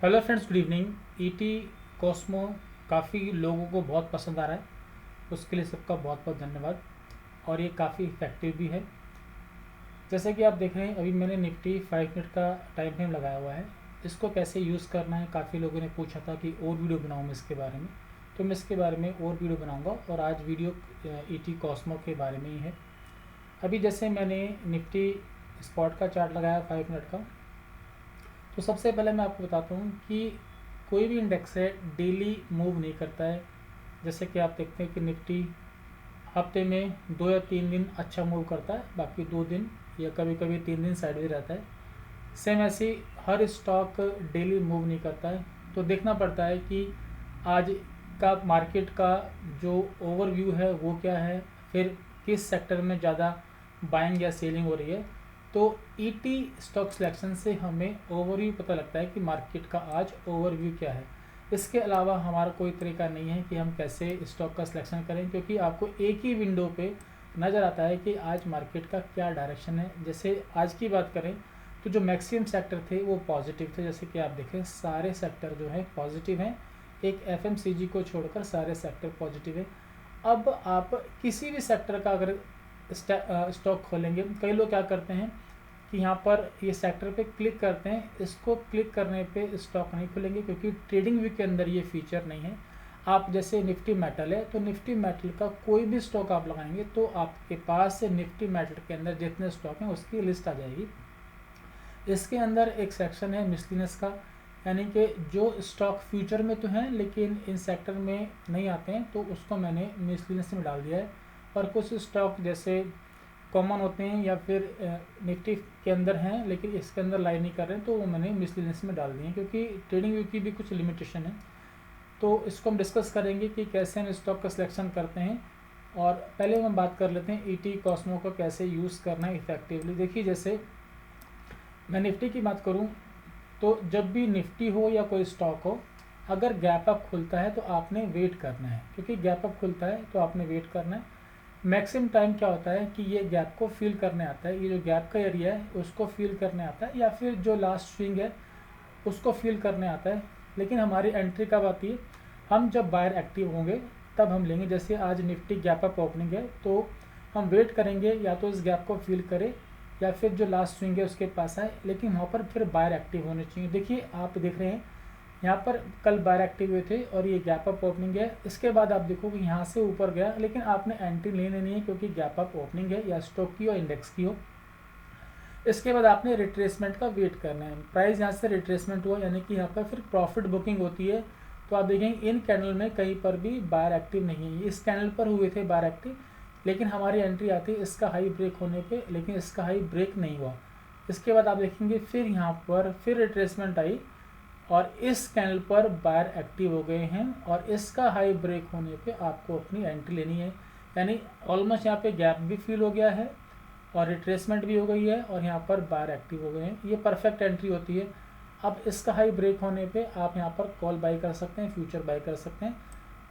Hello friends, good evening. ET Cosmo काफ़ी लोगों को बहुत पसंद आ रहा है, उसके लिए सबका बहुत बहुत धन्यवाद। और ये काफ़ी इफेक्टिव भी है। जैसे कि आप देख रहे हैं, अभी मैंने निफ्टी 5 मिनट का टाइम फ्रेम लगाया हुआ है। इसको कैसे यूज़ करना है, काफ़ी लोगों ने पूछा था कि और वीडियो बनाऊँ मैं इसके बारे में। तो मैं इसके बारे में और वीडियो बनाऊँगा, और आज वीडियो ईटी कॉस्मो के बारे में ही है। अभी जैसे मैंने निफ्टी स्पॉट का चार्ट लगाया 5 मिनट का, तो सबसे पहले मैं आपको बताता हूँ कि कोई भी इंडेक्स है डेली मूव नहीं करता है। जैसे कि आप देखते हैं कि निफ्टी हफ्ते में 2 या 3 दिन अच्छा मूव करता है, बाकी 2 दिन या कभी कभी 3 दिन साइडवेज रहता है। सेम ऐसे ही हर स्टॉक डेली मूव नहीं करता है। तो देखना पड़ता है कि आज का मार्केट का जो ओवरव्यू है वो क्या है, फिर किस सेक्टर में ज़्यादा बाइंग या सेलिंग हो रही है। तो ईटी स्टॉक सिलेक्शन से हमें ओवरव्यू पता लगता है कि मार्केट का आज ओवरव्यू क्या है। इसके अलावा हमारा कोई तरीका नहीं है कि हम कैसे स्टॉक का सिलेक्शन करें, क्योंकि आपको एक ही विंडो पे नज़र आता है कि आज मार्केट का क्या डायरेक्शन है। जैसे आज की बात करें तो जो मैक्सिमम सेक्टर थे वो पॉजिटिव थे। जैसे कि आप देखें, सारे सेक्टर जो है पॉजिटिव हैं, एक एफएमसीजी को छोड़कर सारे सेक्टर पॉजिटिव है। अब आप किसी भी सेक्टर का अगर स्टॉक खोलेंगे, कई लोग क्या करते हैं कि यहाँ पर ये सेक्टर पे क्लिक करते हैं, इसको क्लिक करने पे स्टॉक नहीं खुलेंगे क्योंकि ट्रेडिंग व्यू के अंदर ये फीचर नहीं है। आप जैसे निफ्टी मेटल है, तो निफ्टी मेटल का कोई भी स्टॉक आप लगाएंगे तो आपके पास निफ्टी मेटल के अंदर जितने स्टॉक हैं उसकी लिस्ट आ जाएगी। इसके अंदर एक सेक्शन है मिसलिनियस का, यानी कि जो स्टॉक फ्यूचर में तो हैं लेकिन इन सेक्टर में नहीं आते हैं, तो उसको मैंने मिसलिनियस में डाल दिया है। और कुछ स्टॉक जैसे कॉमन होते हैं या फिर निफ्टी के अंदर हैं लेकिन इसके अंदर लाई नहीं कर रहे हैं, तो वो मैंने मिसलिनियस में डाल दिए हैं, क्योंकि ट्रेडिंग व्यू की भी कुछ लिमिटेशन है। तो इसको हम डिस्कस करेंगे कि कैसे हम स्टॉक का सिलेक्शन करते हैं। और पहले हम बात कर लेते हैं ईटी कॉस्मो का कैसे यूज़ करना है इफेक्टिवली। देखिए, जैसे मैं निफ्टी की बात करूं, तो जब भी निफ्टी हो या कोई स्टॉक हो, अगर गैप अप खुलता है तो आपने वेट करना है, क्योंकि गैप अप खुलता है तो आपने वेट करना है। मैक्सिमम टाइम क्या होता है कि ये गैप को फिल करने आता है, ये जो गैप का एरिया है उसको फिल करने आता है, या फिर जो लास्ट स्विंग है उसको फिल करने आता है। लेकिन हमारी एंट्री कब आती है? हम जब बायर एक्टिव होंगे तब हम लेंगे। जैसे आज निफ्टी गैप अप ओपनिंग है तो हम वेट करेंगे, या तो इस गैप को फिल करे या फिर जो लास्ट स्विंग है उसके पास आए, लेकिन वहाँ पर फिर बायर एक्टिव होने चाहिए। देखिए, आप देख रहे हैं यहाँ पर कल बायर एक्टिव हुए थे और ये गैप अप ओपनिंग है। इसके बाद आप देखो कि यहाँ से ऊपर गया, लेकिन आपने एंट्री ले लेनी है क्योंकि गैप अप ओपनिंग है, या स्टॉक की हो इंडेक्स की हो। इसके बाद आपने रिट्रेसमेंट का वेट करना है। प्राइस यहाँ से रिट्रेसमेंट हुआ, यानी कि यहाँ पर फिर प्रॉफिट बुकिंग होती है। तो आप देखेंगे इन कैंडल में कहीं पर भी बायर एक्टिव नहीं है। इस कैंडल पर हुए थे बायर एक्टिव, लेकिन हमारी एंट्री आती है इसका हाई ब्रेक होने पे, लेकिन इसका हाई ब्रेक नहीं हुआ। इसके बाद आप देखेंगे फिर यहाँ पर फिर रिट्रेसमेंट आई और इस कैंडल पर बायर एक्टिव हो गए हैं, और इसका हाई ब्रेक होने पे आपको अपनी एंट्री लेनी है। यानी ऑलमोस्ट यहाँ पे गैप भी फिल हो गया है और रिट्रेसमेंट भी हो गई है, और यहाँ पर बायर एक्टिव हो गए हैं। ये परफेक्ट एंट्री होती है। अब इसका हाई ब्रेक होने पे आप यहाँ पर कॉल बाई कर सकते हैं, फ्यूचर बाई कर सकते हैं,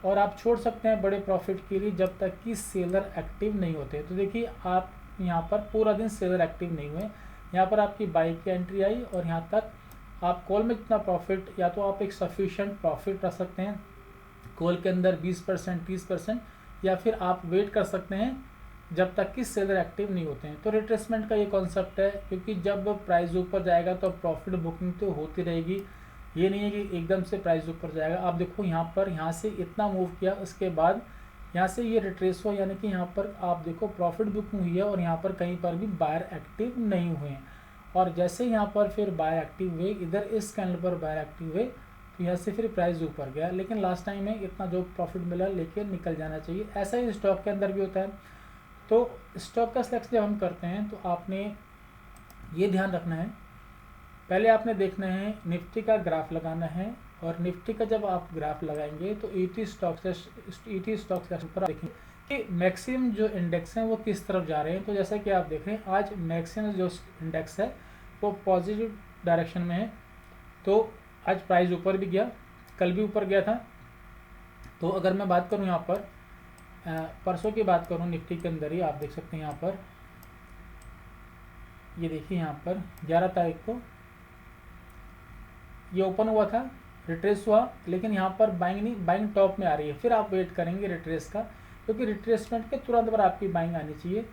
और आप छोड़ सकते हैं बड़े प्रॉफिट के लिए जब तक कि सेलर एक्टिव नहीं होते। तो देखिए, आप यहाँ पर पूरा दिन सेलर एक्टिव नहीं हुए, यहाँ पर आपकी बाई की एंट्री आई, और यहाँ तक आप कॉल में जितना प्रॉफिट, या तो आप एक सफिशिएंट प्रॉफिट रख सकते हैं कॉल के अंदर 20% 30%, या फिर आप वेट कर सकते हैं जब तक कि सेलर एक्टिव नहीं होते हैं। तो रिट्रेसमेंट का ये कॉन्सेप्ट है, क्योंकि जब प्राइस ऊपर जाएगा तो प्रॉफिट बुकिंग तो होती रहेगी। ये नहीं है कि एकदम से प्राइस ऊपर जाएगा। आप देखो यहाँ पर, यहाँ से इतना मूव किया, उसके बाद यहाँ से ये रिट्रेस हुआ, यानी कि यहाँ पर आप देखो प्रॉफिट बुकिंग हुई है, और यहाँ पर कहीं पर भी बायर एक्टिव नहीं हुए हैं। और जैसे यहाँ पर फिर बायर एक्टिव हुए, इधर इस कैंडल पर बायर एक्टिव हुए, तो यहाँ से फिर प्राइस ऊपर गया। लेकिन लास्ट टाइम में इतना जो प्रॉफिट मिला लेके निकल जाना चाहिए। ऐसा ही स्टॉक के अंदर भी होता है। तो स्टॉक का सिलेक्शन जब हम करते हैं तो आपने ये ध्यान रखना है, पहले आपने देखना है निफ्टी का ग्राफ लगाना है, और निफ्टी का जब आप ग्राफ लगाएंगे तो ईटी स्टॉक सिलेक्शन पर देखेंगे कि मैक्सिमम जो इंडेक्स हैं वो किस तरफ जा रहे हैं। तो जैसा कि आप देख रहे हैं, आज मैक्सिमम जो इंडेक्स है वो पॉजिटिव डायरेक्शन में है। तो आज प्राइस ऊपर भी गया, कल भी ऊपर गया था। तो अगर मैं बात करूं यहाँ पर परसों की बात करूं, निफ्टी के अंदर ही आप देख सकते हैं यहाँ पर, ये देखिए यहाँ पर 11 तारीख को ये ओपन हुआ था, रिट्रेस हुआ, लेकिन यहाँ पर बाइंग नहीं, बाइंग टॉप में आ रही है, फिर आप वेट करेंगे रिट्रेस का, क्योंकि रिट्रेसमेंट के तुरंत बाद आपकी बाइंग आनी चाहिए।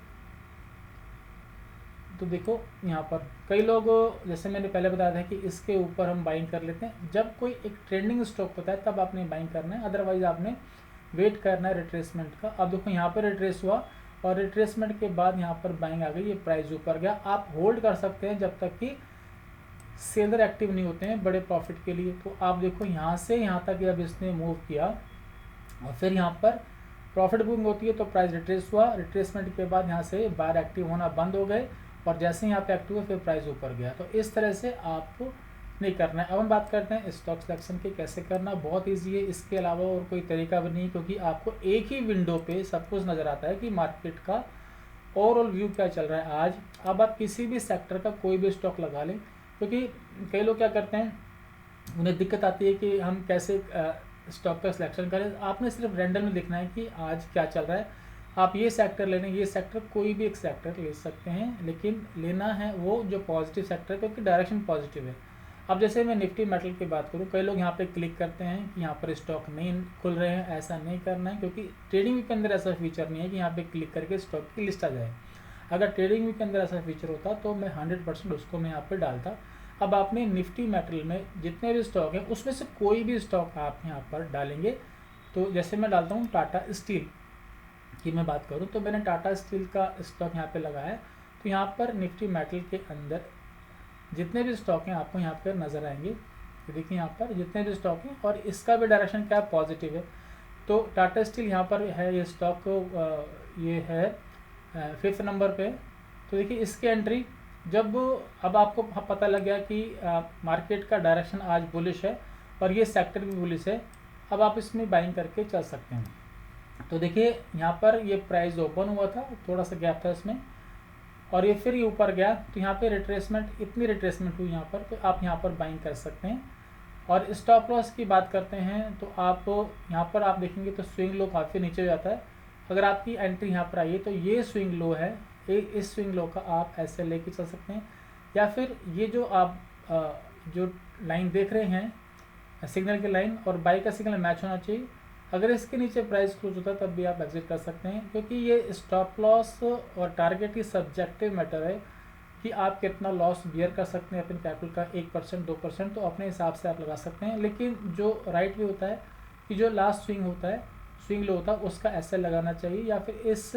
तो देखो यहाँ पर कई लोग, जैसे मैंने पहले बताया था कि इसके ऊपर हम बाइंग कर लेते हैं। जब कोई एक ट्रेंडिंग स्टॉक होता है तब आपने बाइंग करना है, अदरवाइज आपने वेट करना है रिट्रेसमेंट का। अब देखो यहाँ पर रिट्रेस हुआ और रिट्रेसमेंट के बाद यहाँ पर बाइंग आ गई, ये प्राइस ऊपर गया। आप होल्ड कर सकते हैं जब तक कि सेलर एक्टिव नहीं होते हैं बड़े प्रॉफिट के लिए। तो आप देखो यहाँ से यहाँ तक जब इसने मूव किया और फिर यहाँ पर प्रॉफिट बुकिंग होती है तो प्राइस रिट्रेस हुआ, रिट्रेसमेंट के बाद यहाँ से बायर एक्टिव होना बंद हो गए और जैसे ही यहाँ पे एक्टिव हुआ फिर प्राइस ऊपर गया। तो इस तरह से आपको नहीं करना है। अब हम बात करते हैं स्टॉक सिलेक्शन की, कैसे करना। बहुत ईजी है, इसके अलावा और कोई तरीका भी नहीं, क्योंकि आपको एक ही विंडो पे सब कुछ नज़र आता है कि मार्केट का ओवरऑल व्यू क्या चल रहा है आज। अब आप किसी भी सेक्टर का कोई भी स्टॉक लगा लें, क्योंकि कई लोग क्या करते हैं, उन्हें दिक्कत आती है कि हम कैसे स्टॉक का सिलेक्शन करें। आपने सिर्फ रैंडम में देखना है कि आज क्या चल रहा है। आप ये सेक्टर ले लें, ये सेक्टर कोई भी एक सेक्टर ले सकते हैं, लेकिन लेना है वो जो पॉजिटिव सेक्टर है, क्योंकि डायरेक्शन पॉजिटिव है। अब जैसे मैं निफ्टी मेटल की बात करूँ, कई लोग यहाँ पे क्लिक करते हैं कि यहाँ पर स्टॉक नहीं खुल रहे हैं। ऐसा नहीं करना है, क्योंकि ट्रेडिंग के अंदर ऐसा फीचर नहीं है कि यहाँ पे क्लिक करके स्टॉक की लिस्ट आ जाए। अगर ट्रेडिंग के अंदर ऐसा फीचर होता तो मैं 100% उसको मैं यहाँ पर डालता। अब आपने निफ्टी मेटल में जितने भी स्टॉक हैं उसमें से कोई भी स्टॉक आप यहाँ पर डालेंगे। तो जैसे मैं डालता हूँ टाटा स्टील की मैं बात करूँ, तो मैंने टाटा स्टील का स्टॉक यहाँ पे लगाया है। तो यहाँ पर निफ्टी मेटल के अंदर जितने भी स्टॉक हैं आपको यहाँ पर नज़र आएंगे। देखिए यहाँ पर जितने भी स्टॉक हैं और इसका भी डायरेक्शन क्या पॉजिटिव है। तो टाटा स्टील यहाँ पर है, ये स्टॉक ये है 5th नंबर पे। तो देखिए इसकी एंट्री जब अब आपको पता लग गया कि मार्केट का डायरेक्शन आज बुलिश है और ये सेक्टर भी बुलिश है, अब आप इसमें बाइंग करके चल सकते हैं। तो देखिए यहाँ पर ये प्राइस ओपन हुआ था, थोड़ा सा गैप था इसमें और ये फिर ये ऊपर गया। तो यहाँ पे रिट्रेसमेंट, इतनी रिट्रेसमेंट हुई यहाँ पर, तो आप यहाँ पर बाइंग कर सकते हैं। और स्टॉप लॉस की बात करते हैं तो आप यहाँ पर आप देखेंगे तो स्विंग लो काफ़ी नीचे हो जाता है। अगर आपकी एंट्री यहाँ पर आई है तो ये स्विंग लो है, इस स्विंग लो का आप ऐसे लेके चल सकते हैं। या फिर ये जो आप जो लाइन देख रहे हैं सिग्नल की लाइन और बाई का सिग्नल मैच होना चाहिए। अगर इसके नीचे प्राइस क्लोज होता है तब भी आप एग्जिट कर सकते हैं, क्योंकि ये स्टॉप लॉस और टारगेट की सब्जेक्टिव मैटर है कि आप कितना लॉस बियर कर सकते हैं अपने कैपिटल का, 1% 2%, तो अपने हिसाब से आप लगा सकते हैं। लेकिन जो राइट वे होता है कि जो लास्ट स्विंग होता है, स्विंग लो होता है, उसका ऐसे लगाना चाहिए। या फिर इस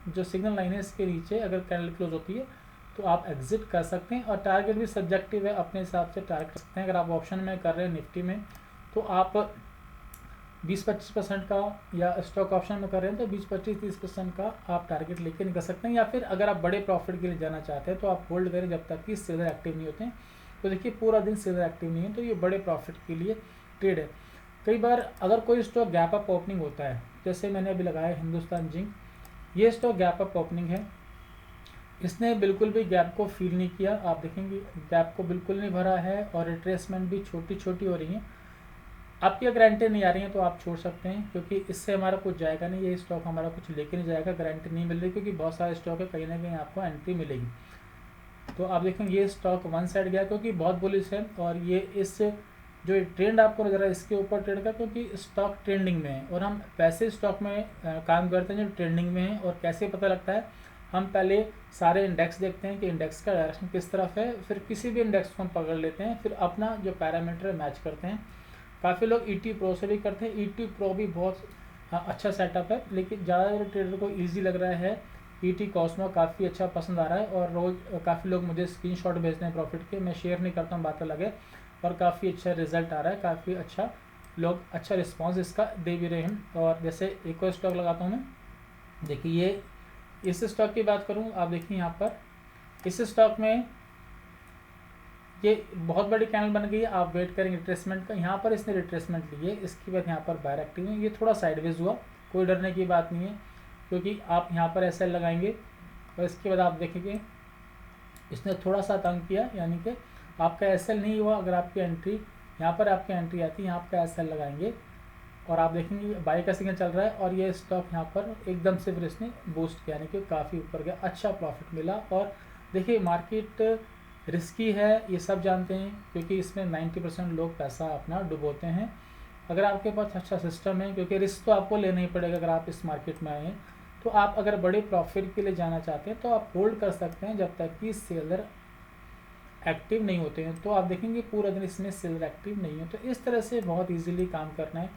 जो सिग्नल लाइन है इसके नीचे अगर कैंडल क्लोज होती है तो आप एग्जिट कर सकते हैं। और टारगेट भी सब्जेक्टिव है, अपने हिसाब से टारगेट कर सकते हैं। अगर आप ऑप्शन में कर रहे हैं निफ्टी में तो आप 20-25% का, या स्टॉक ऑप्शन में कर रहे हैं तो 20-25-30% का आप टारगेट लेके निकल सकते हैं। या फिर अगर आप बड़े प्रॉफिट के लिए जाना चाहते हैं तो आप होल्ड करें जब तक कि सेलर एक्टिव नहीं होते हैं। तो देखिए पूरा दिन सेलर एक्टिव नहीं है तो ये बड़े प्रॉफिट के लिए ट्रेड है। कई बार अगर कोई स्टॉक गैप अप ओपनिंग होता है, जैसे मैंने अभी लगाया हिंदुस्तान जिंक, ये स्टॉक गैप अप ओपनिंग है, इसने बिल्कुल भी गैप को फील नहीं किया। आप देखेंगे गैप को बिल्कुल नहीं भरा है और रिट्रेसमेंट भी छोटी छोटी हो रही है। आपकी अगर गारंटी नहीं आ रही है तो आप छोड़ सकते हैं, क्योंकि इससे हमारा कुछ जाएगा नहीं, ये स्टॉक हमारा कुछ लेके नहीं जाएगा। गारंटी नहीं मिल रही क्योंकि बहुत सारे स्टॉक है, कहीं ना कहीं आपको एंट्री मिलेगी। तो आप देखेंगे ये स्टॉक वन साइड गया क्योंकि बहुत बुलिश है और ये इस जो ट्रेंड आपको नजर है इसके ऊपर ट्रेड का, क्योंकि स्टॉक ट्रेंडिंग में है और हम वैसे स्टॉक में काम करते हैं जो ट्रेंडिंग में है। और कैसे पता लगता है, हम पहले सारे इंडेक्स देखते हैं कि इंडेक्स का डायरेक्शन किस तरफ है, फिर किसी भी इंडेक्स को हम पकड़ लेते हैं, फिर अपना जो पैरामीटर मैच करते हैं। काफ़ी लोग ET प्रो से भी करते हैं, ET प्रो भी बहुत अच्छा सेटअप है, लेकिन ज़्यादातर ट्रेडर को ईजी लग रहा है ET कॉस्मो, काफ़ी अच्छा पसंद आ रहा है। और रोज़ काफ़ी लोग मुझे स्क्रीनशॉट भेजते हैं प्रॉफिट के, मैं शेयर नहीं करता हूँ, बात अलग है। और काफ़ी अच्छा रिजल्ट आ रहा है, काफ़ी अच्छा लोग अच्छा रिस्पांस इसका दे भी रहे हैं। और जैसे एक और स्टॉक लगाता हूँ मैं, देखिए ये इस स्टॉक की बात करूँ, आप देखिए यहाँ पर इस स्टॉक में ये बहुत बड़ी कैंडल बन गई है। आप वेट करेंगे रिट्रेसमेंट का, यहाँ पर इसने रिट्रेसमेंट ली है, इसके बाद यहाँ पर बायर एक्टिव है, ये थोड़ा साइडवेज हुआ, कोई डरने की बात नहीं है, क्योंकि आप यहाँ पर SL लगाएंगे और इसके बाद आप देखेंगे इसने थोड़ा सा तंग किया, यानी कि आपका SL नहीं हुआ। अगर आपकी एंट्री यहाँ पर आपकी एंट्री आती है, यहाँ आपका SL लगाएंगे और आप देखेंगे बाई का सिग्नल चल रहा है और ये स्टॉक यहाँ पर एकदम से फिर इसने बूस्ट किया, यानी कि काफ़ी ऊपर गया, अच्छा प्रॉफिट मिला। और देखिए मार्केट रिस्की है, ये सब जानते हैं, क्योंकि इसमें 90% लोग पैसा अपना डुबोते हैं। अगर आपके पास अच्छा सिस्टम है, क्योंकि रिस्क तो आपको लेना ही पड़ेगा अगर आप इस मार्केट में आए हैं, तो आप अगर बड़े प्रॉफिट के लिए जाना चाहते हैं तो आप होल्ड कर सकते हैं जब तक कि सेलर एक्टिव नहीं होते हैं। तो आप देखेंगे पूरा दिन इसमें सेलर एक्टिव नहीं है। तो इस तरह से बहुत इजीली काम करना है।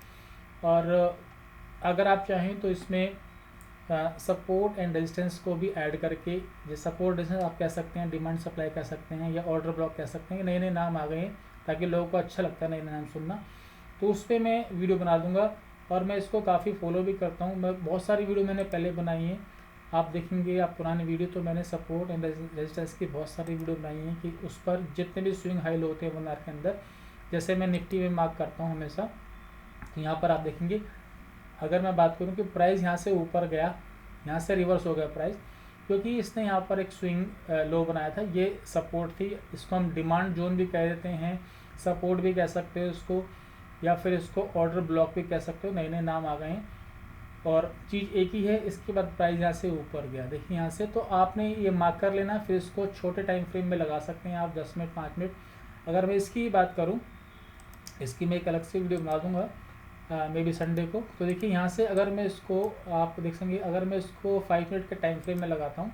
और अगर आप चाहें तो इसमें सपोर्ट एंड रेजिस्टेंस को भी ऐड करके, जैसे सपोर्ट रेजिस्टेंस आप कह सकते हैं, डिमांड सप्लाई कह सकते हैं, या ऑर्डर ब्लॉक कह सकते हैं। नए नए नाम आ गए हैं ताकि लोगों को अच्छा लगता है नए नए नाम सुनना। तो उस पर मैं वीडियो बना दूंगा और मैं इसको काफ़ी फॉलो भी करता हूँ। मैं बहुत सारी वीडियो मैंने पहले बनाई हैं, आप देखेंगे आप पुरानी वीडियो, तो मैंने सपोर्ट एंड रेजिस्टेंस की बहुत सारी वीडियो बनाई हैं कि उस पर जितने भी स्विंग हाई लो होते हैं 1 आवर के अंदर, जैसे मैं निफ्टी में मार्क करता हूँ हमेशा। तो यहाँ पर आप देखेंगे अगर मैं बात करूँ कि प्राइस यहाँ से ऊपर गया, यहाँ से रिवर्स हो गया प्राइस, क्योंकि इसने यहाँ पर एक स्विंग लो बनाया था, ये सपोर्ट थी। इसको हम डिमांड जोन भी कह देते हैं, सपोर्ट भी कह सकते हो इसको, या फिर इसको ऑर्डर ब्लॉक भी कह सकते हो। नए नए नाम आ गए हैं और चीज़ एक ही है। इसके बाद प्राइस यहाँ से ऊपर गया, देखिए यहाँ से, तो आपने ये मार्क कर लेना। फिर इसको छोटे टाइम फ्रेम में लगा सकते हैं आप, 10 मिनट 5 मिनट। अगर मैं इसकी बात करूँ, इसकी मैं एक अलग से वीडियो बना दूँगा मे बी संडे को। तो देखिए यहाँ से अगर मैं इसको, आप देख सकेंगे, अगर मैं इसको 5 मिनट के टाइम फ्रेम में लगाता हूँ,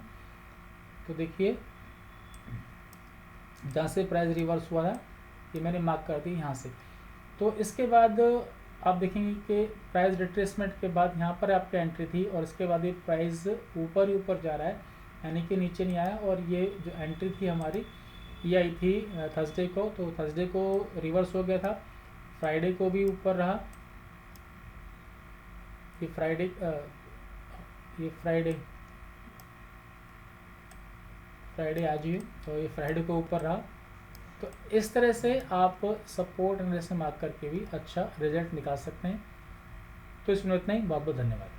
तो देखिए जहाँ से प्राइस रिवर्स हुआ था ये मैंने मार्क कर दी यहाँ से। तो इसके बाद आप देखेंगे कि प्राइस रिट्रेसमेंट के बाद यहाँ पर आपकी एंट्री थी और इसके बाद ये प्राइस ऊपर ही ऊपर जा रहा है, यानी कि नीचे नहीं आया। और ये जो एंट्री थी हमारी ये आई थी थर्सडे को, तो थर्सडे को रिवर्स हो गया था, फ्राइडे को भी ऊपर रहा। ये फ्राइडे आज ही, तो ये फ्राइडे को ऊपर रहा। तो इस तरह से आप सपोर्ट एंड रेजिस्टेंस मार्क करके भी अच्छा रिजल्ट निकाल सकते हैं। तो इसमें इतना ही, बहुत बहुत धन्यवाद।